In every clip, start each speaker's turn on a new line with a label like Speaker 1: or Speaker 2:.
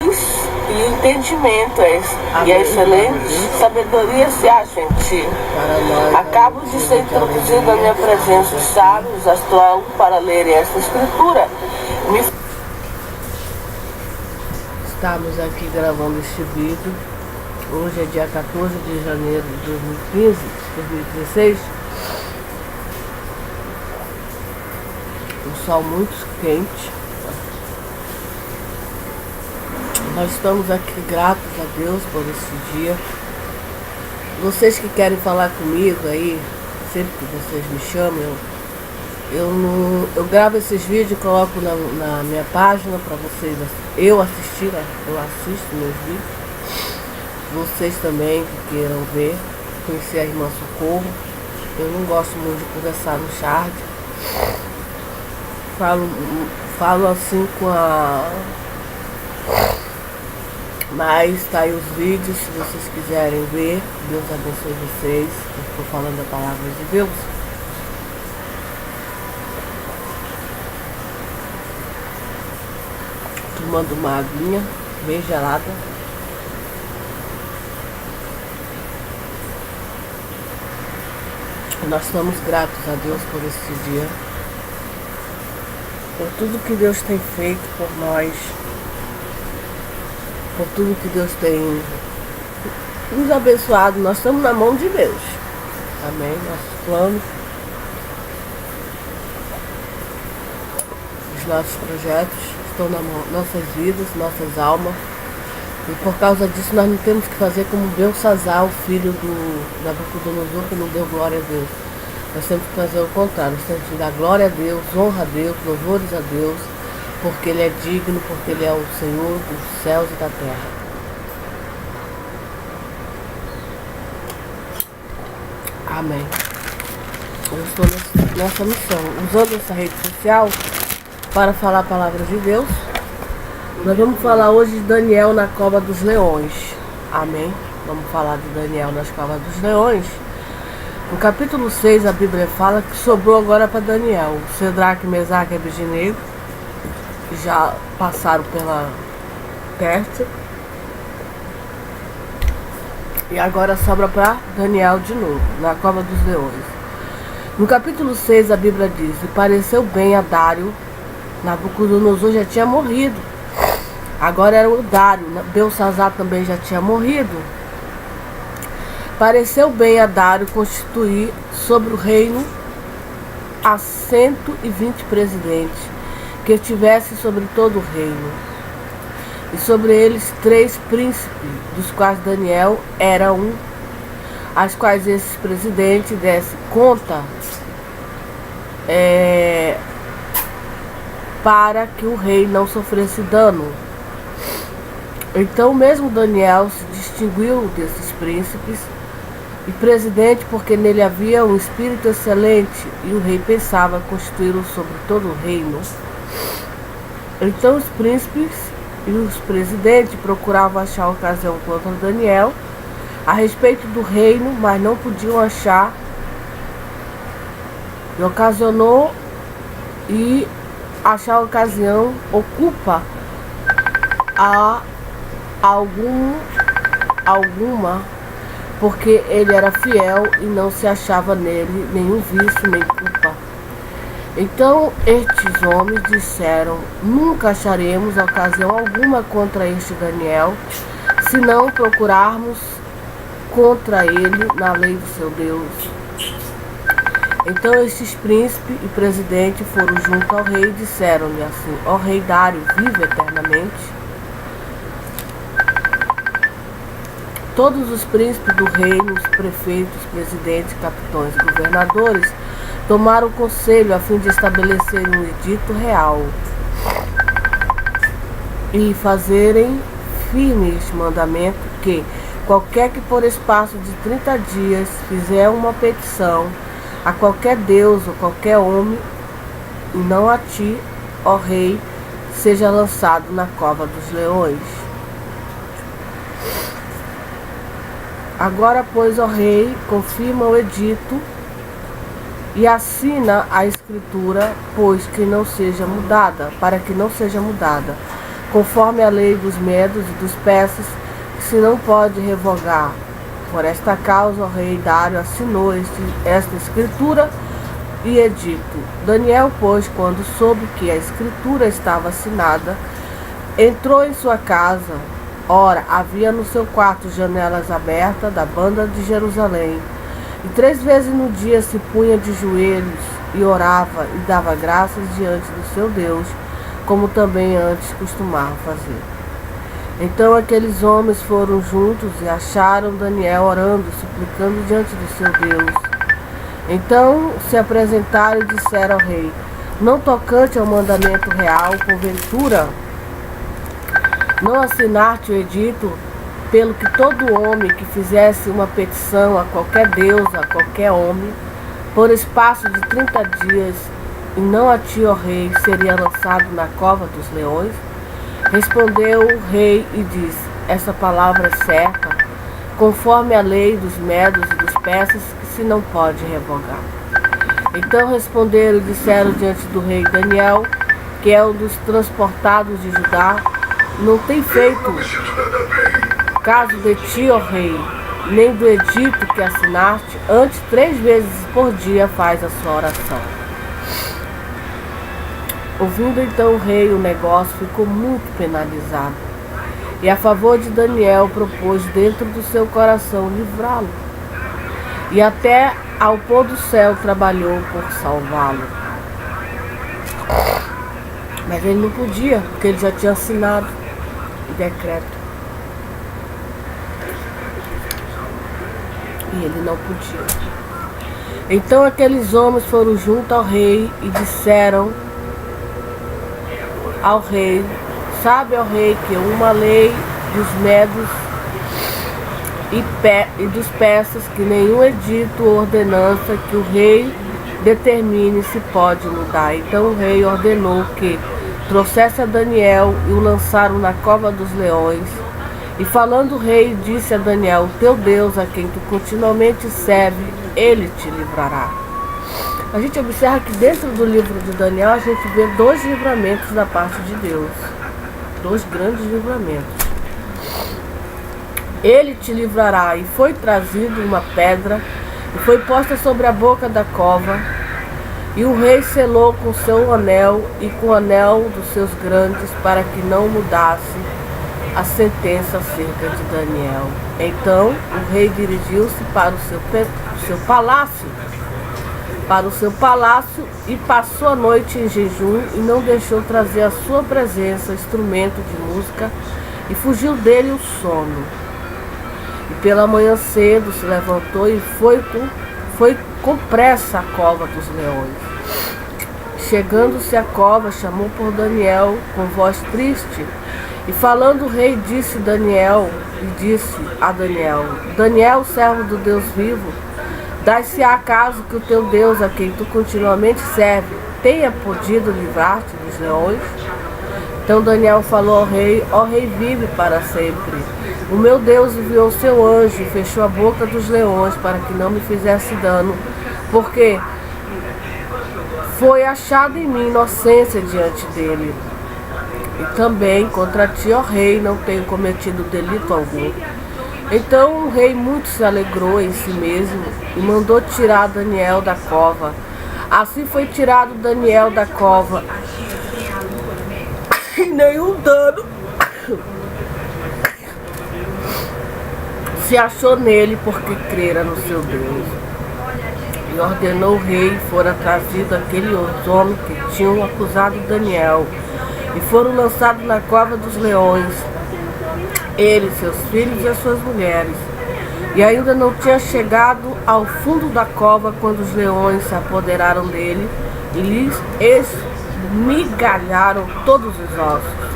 Speaker 1: e entendimento e a excelente sabedoria se acham em ti. Acabo de ser introduzido na minha presença os sábios, astrólogos, para lerem esta escritura. Estamos aqui gravando este vídeo. Hoje é dia 14 de janeiro de 2016. Um sol muito quente. Nós estamos aqui gratos a Deus por esse dia. Vocês que querem falar comigo aí, sempre que vocês me chamam, eu gravo esses vídeos e coloco na minha página para vocês eu assisto meus vídeos. Vocês também que queiram ver, conhecer a irmã Socorro. Eu não gosto muito de conversar no chat. Falo assim mas tá aí os vídeos, se vocês quiserem ver. Deus abençoe vocês. Eu estou falando a palavra de Deus. Tomando uma aguinha bem gelada. Nós estamos gratos a Deus por esse dia, por tudo que Deus tem feito por nós, por tudo que Deus tem nos abençoado. Nós estamos na mão de Deus. Amém? Nossos planos, os nossos projetos estão na mão, nossas vidas, nossas almas. E por causa disso nós não temos que fazer como Belsazar, o filho do Nabucodonosor, que não deu glória a Deus. Nós temos que fazer o contrário. Nós temos que dar glória a Deus, honra a Deus, louvores a Deus, porque Ele é digno, porque Ele é o Senhor dos céus e da terra. Amém. Eu estou nessa missão, usando essa rede social para falar a palavra de Deus. Nós vamos falar hoje de Daniel na cova dos leões. Amém? Vamos falar de Daniel nas covas dos leões. No capítulo 6, a Bíblia fala que sobrou agora para Daniel. Cedraque, Mesaque e Abednego já passaram pela Pérsia. E agora sobra para Daniel de novo, na cova dos leões. No capítulo 6, a Bíblia diz: e pareceu bem a Dário. Nabucodonosor já tinha morrido. Agora era o Dário. Belsazar também já tinha morrido. Pareceu bem a Dário constituir sobre o reino a 120 presidentes, que estivessem sobre todo o reino, e sobre eles 3 príncipes, dos quais Daniel era um, as quais esses presidentes dessem conta para que o rei não sofresse dano. Então mesmo Daniel se distinguiu desses príncipes e presidente, porque nele havia um espírito excelente, e o rei pensava constituí-lo sobre todo o reino. Então os príncipes e os presidentes procuravam achar ocasião contra Daniel a respeito do reino, mas não podiam achar, e ocasionou e achar ocasião ocupa a alguma, porque ele era fiel e não se achava nele nenhum vício nem culpa. Então estes homens disseram: nunca acharemos ocasião alguma contra este Daniel, se não procurarmos contra ele na lei do seu Deus. Então estes príncipes e presidentes foram junto ao rei e disseram-lhe assim: ó rei Dário, vive eternamente. Todos os príncipes do reino, os prefeitos, presidentes, capitães e governadores tomaram conselho a fim de estabelecer um edito real e fazerem firme este mandamento, que qualquer que por espaço de 30 dias fizer uma petição a qualquer deus ou qualquer homem, e não a ti, ó rei, seja lançado na cova dos leões. Agora, pois, ó rei, confirma o edito e assina a escritura, pois que não seja mudada, para que não seja mudada, conforme a lei dos medos e dos persas, que se não pode revogar. Por esta causa, o rei Dário assinou esta escritura e edito. Daniel, pois, quando soube que a escritura estava assinada, entrou em sua casa. Ora, havia no seu quarto janelas abertas da banda de Jerusalém. E 3 vezes no dia se punha de joelhos e orava e dava graças diante do seu Deus, como também antes costumava fazer. Então aqueles homens foram juntos e acharam Daniel orando, suplicando diante do seu Deus. Então se apresentaram e disseram ao rei: não tocante ao mandamento real, porventura, não assinar-te o edito, pelo que todo homem que fizesse uma petição a qualquer deus, a qualquer homem, por espaço de 30 dias, e não a ti, ó rei, seria lançado na cova dos leões? Respondeu o rei e disse: essa palavra é certa, conforme a lei dos medos e dos persas, que se não pode revogar. Então responderam e disseram diante do rei: Daniel, que é um dos transportados de Judá, não tem feito caso de ti, ó rei, nem do edito que assinaste, antes 3 vezes por dia faz a sua oração. Ouvindo então o rei o negócio, ficou muito penalizado, e a favor de Daniel propôs dentro do seu coração livrá-lo, e até ao pôr do céu trabalhou por salvá-lo. Mas ele não podia, porque ele já tinha assinado o decreto. E ele não podia. Então aqueles homens foram junto ao rei e disseram ao rei: sabe, ó rei, que uma lei dos medos e dos persas, que nenhum edito ou ordenança que o rei determine se pode mudar. Então o rei ordenou que trouxesse a Daniel e o lançaram na cova dos leões. E falando o rei, disse a Daniel: teu Deus, a quem tu continuamente serve, ele te livrará. A gente observa que dentro do livro de Daniel a gente vê 2 livramentos da parte de Deus. 2 grandes livramentos. Ele te livrará. E foi trazido uma pedra e foi posta sobre a boca da cova. E o rei selou com seu anel e com o anel dos seus grandes, para que não mudasse a sentença acerca de Daniel. Então o rei dirigiu-se para o seu palácio e passou a noite em jejum e não deixou trazer à sua presença instrumento de música, e fugiu dele o sono. E pela manhã cedo se levantou e foi com pressa à cova dos leões. Chegando-se à cova, chamou por Daniel com voz triste. E falando o rei, disse a Daniel: Daniel, servo do Deus vivo, dá-se acaso que o teu Deus, a quem tu continuamente serve, tenha podido livrar-te dos leões? Então Daniel falou ao rei: ó rei, vive para sempre. O meu Deus enviou seu anjo e fechou a boca dos leões para que não me fizesse dano, porque foi achada em mim inocência diante dele. E também contra ti, ó rei, não tenho cometido delito algum. Então o rei muito se alegrou em si mesmo e mandou tirar Daniel da cova. Assim foi tirado Daniel da cova, e nenhum dano se achou nele, porque crera no seu Deus. E ordenou o rei, e fora trazido aqueles homens que tinham acusado Daniel, e foram lançados na cova dos leões, ele, seus filhos e as suas mulheres. E ainda não tinha chegado ao fundo da cova quando os leões se apoderaram dele e lhes esmigalharam todos os ossos.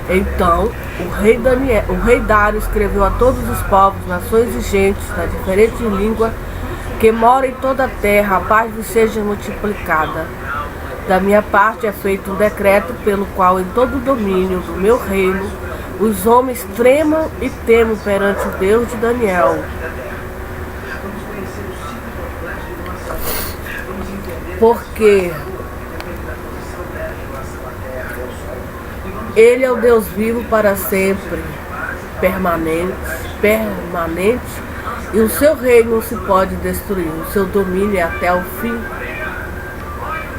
Speaker 1: Então o rei Dário escreveu a todos os povos, nações e gentes da diferente língua que moram em toda a terra: a paz lhes seja multiplicada. Da minha parte é feito um decreto pelo qual em todo o domínio do meu reino os homens tremam e temem perante o Deus de Daniel. Ele é o Deus vivo para sempre, permanente, e o seu reino não se pode destruir, o seu domínio é até o fim.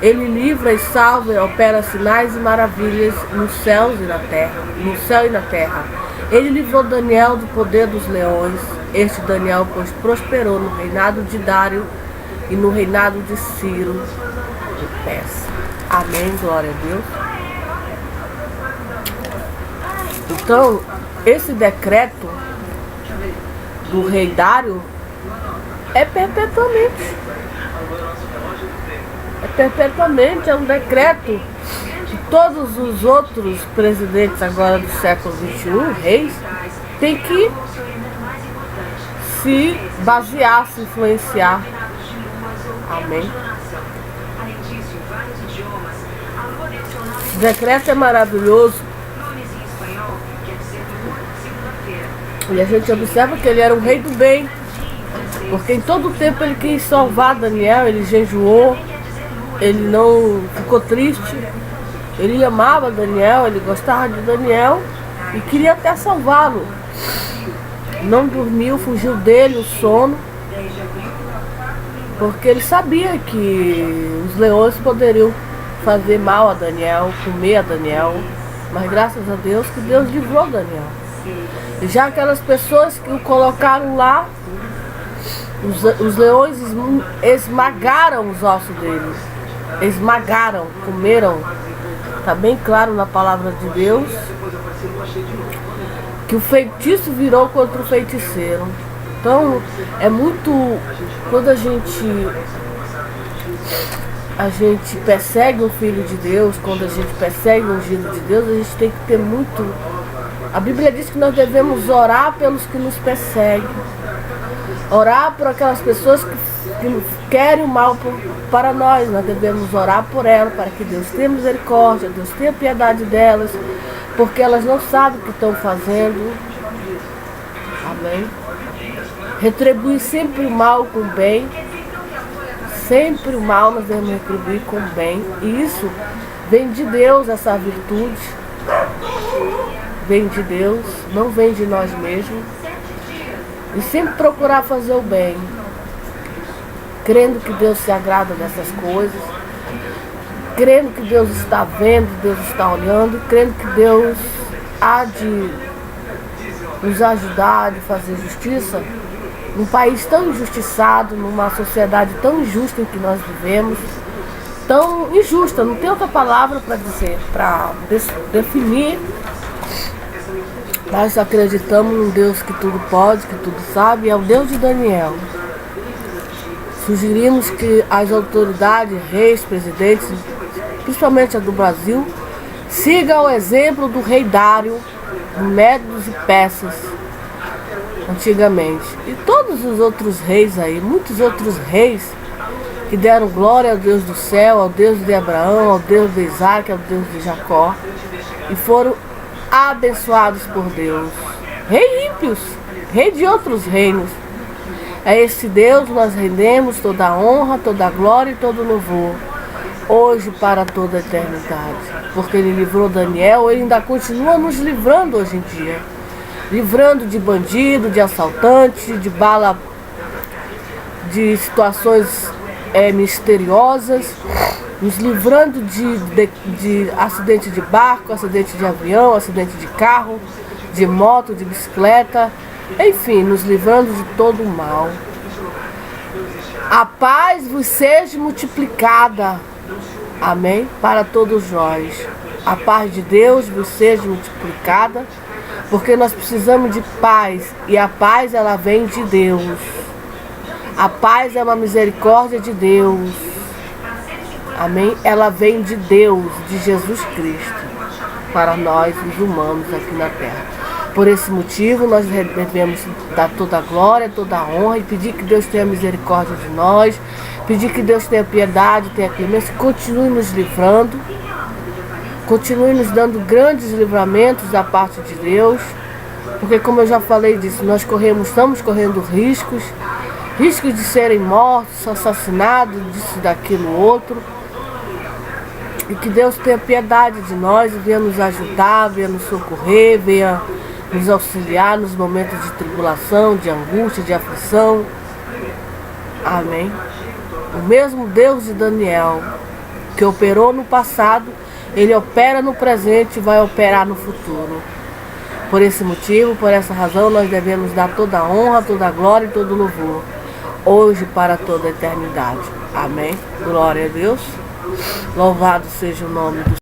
Speaker 1: Ele livra e salva e opera sinais e maravilhas nos céus e na terra, no céu e na terra. Ele livrou Daniel do poder dos leões. Este Daniel, pois, prosperou no reinado de Dário e no reinado de Ciro de Pérsia. Amém, glória a Deus. Então, esse decreto do rei Dário é perpetuamente. É perpetuamente, é um decreto que todos os outros presidentes agora do século XXI, reis, têm que se basear, se influenciar. Amém. O decreto é maravilhoso. E a gente observa que ele era um rei do bem. Porque em todo o tempo ele quis salvar Daniel, ele jejuou, ele não ficou triste. Ele amava Daniel, ele gostava de Daniel e queria até salvá-lo. Não dormiu, fugiu dele o sono, porque ele sabia que os leões poderiam fazer mal a Daniel, comer a Daniel, mas graças a Deus que Deus livrou Daniel. E já aquelas pessoas que o colocaram lá, os leões esmagaram os ossos dele, esmagaram, comeram. Está bem claro na palavra de Deus que o feitiço virou contra o feiticeiro. Então é muito, quando a gente persegue um filho de Deus, quando a gente persegue um ungido de Deus, a gente tem que ter muito. A Bíblia diz que nós devemos orar pelos que nos perseguem, orar por aquelas pessoas que querem o mal para nós. Nós devemos orar por elas, para que Deus tenha misericórdia, Deus tenha piedade delas, porque elas não sabem o que estão fazendo. Amém? Retribuir sempre o mal com o bem. Sempre o mal nós devemos retribuir com o bem. E isso vem de Deus, essa virtude. Vem de Deus, não vem de nós mesmos. E sempre procurar fazer o bem, crendo que Deus se agrada dessas coisas, crendo que Deus está vendo, Deus está olhando, crendo que Deus há de nos ajudar a fazer justiça num país tão injustiçado, numa sociedade tão injusta em que nós vivemos, tão injusta, não tem outra palavra para dizer, para definir. Nós acreditamos num Deus que tudo pode, que tudo sabe, é o Deus de Daniel. Sugerimos que as autoridades, reis, presidentes, principalmente a do Brasil, sigam o exemplo do rei Dário, Médios e Persas, antigamente. E todos os outros reis aí, muitos outros reis que deram glória ao Deus do céu, ao Deus de Abraão, ao Deus de Isaac, ao Deus de Jacó, e foram abençoados por Deus. Rei ímpios, rei de outros reinos. A esse Deus nós rendemos toda a honra, toda a glória e todo o louvor, hoje para toda a eternidade. Porque Ele livrou Daniel, Ele ainda continua nos livrando hoje em dia. Livrando de bandido, de assaltante, de bala, de situações misteriosas, nos livrando de acidente de barco, acidente de avião, acidente de carro, de moto, de bicicleta, enfim, nos livrando de todo o mal. A paz vos seja multiplicada, amém, para todos nós. A paz de Deus vos seja multiplicada, porque nós precisamos de paz, e a paz ela vem de Deus. A paz é uma misericórdia de Deus. Amém? Ela vem de Deus, de Jesus Cristo, para nós, os humanos aqui na terra. Por esse motivo, nós devemos dar toda a glória, toda a honra e pedir que Deus tenha misericórdia de nós, pedir que Deus tenha piedade, tenha clemência, continue nos livrando, continue nos dando grandes livramentos da parte de Deus, porque como eu já falei disso, nós estamos correndo riscos de serem mortos, assassinados, disso, daquilo, outro. E que Deus tenha piedade de nós e venha nos ajudar, venha nos socorrer, venha nos auxiliar nos momentos de tribulação, de angústia, de aflição. Amém. O mesmo Deus de Daniel, que operou no passado, Ele opera no presente e vai operar no futuro. Por esse motivo, por essa razão, nós devemos dar toda a honra, toda a glória e todo o louvor, hoje para toda a eternidade. Amém. Glória a Deus. Louvado seja o nome do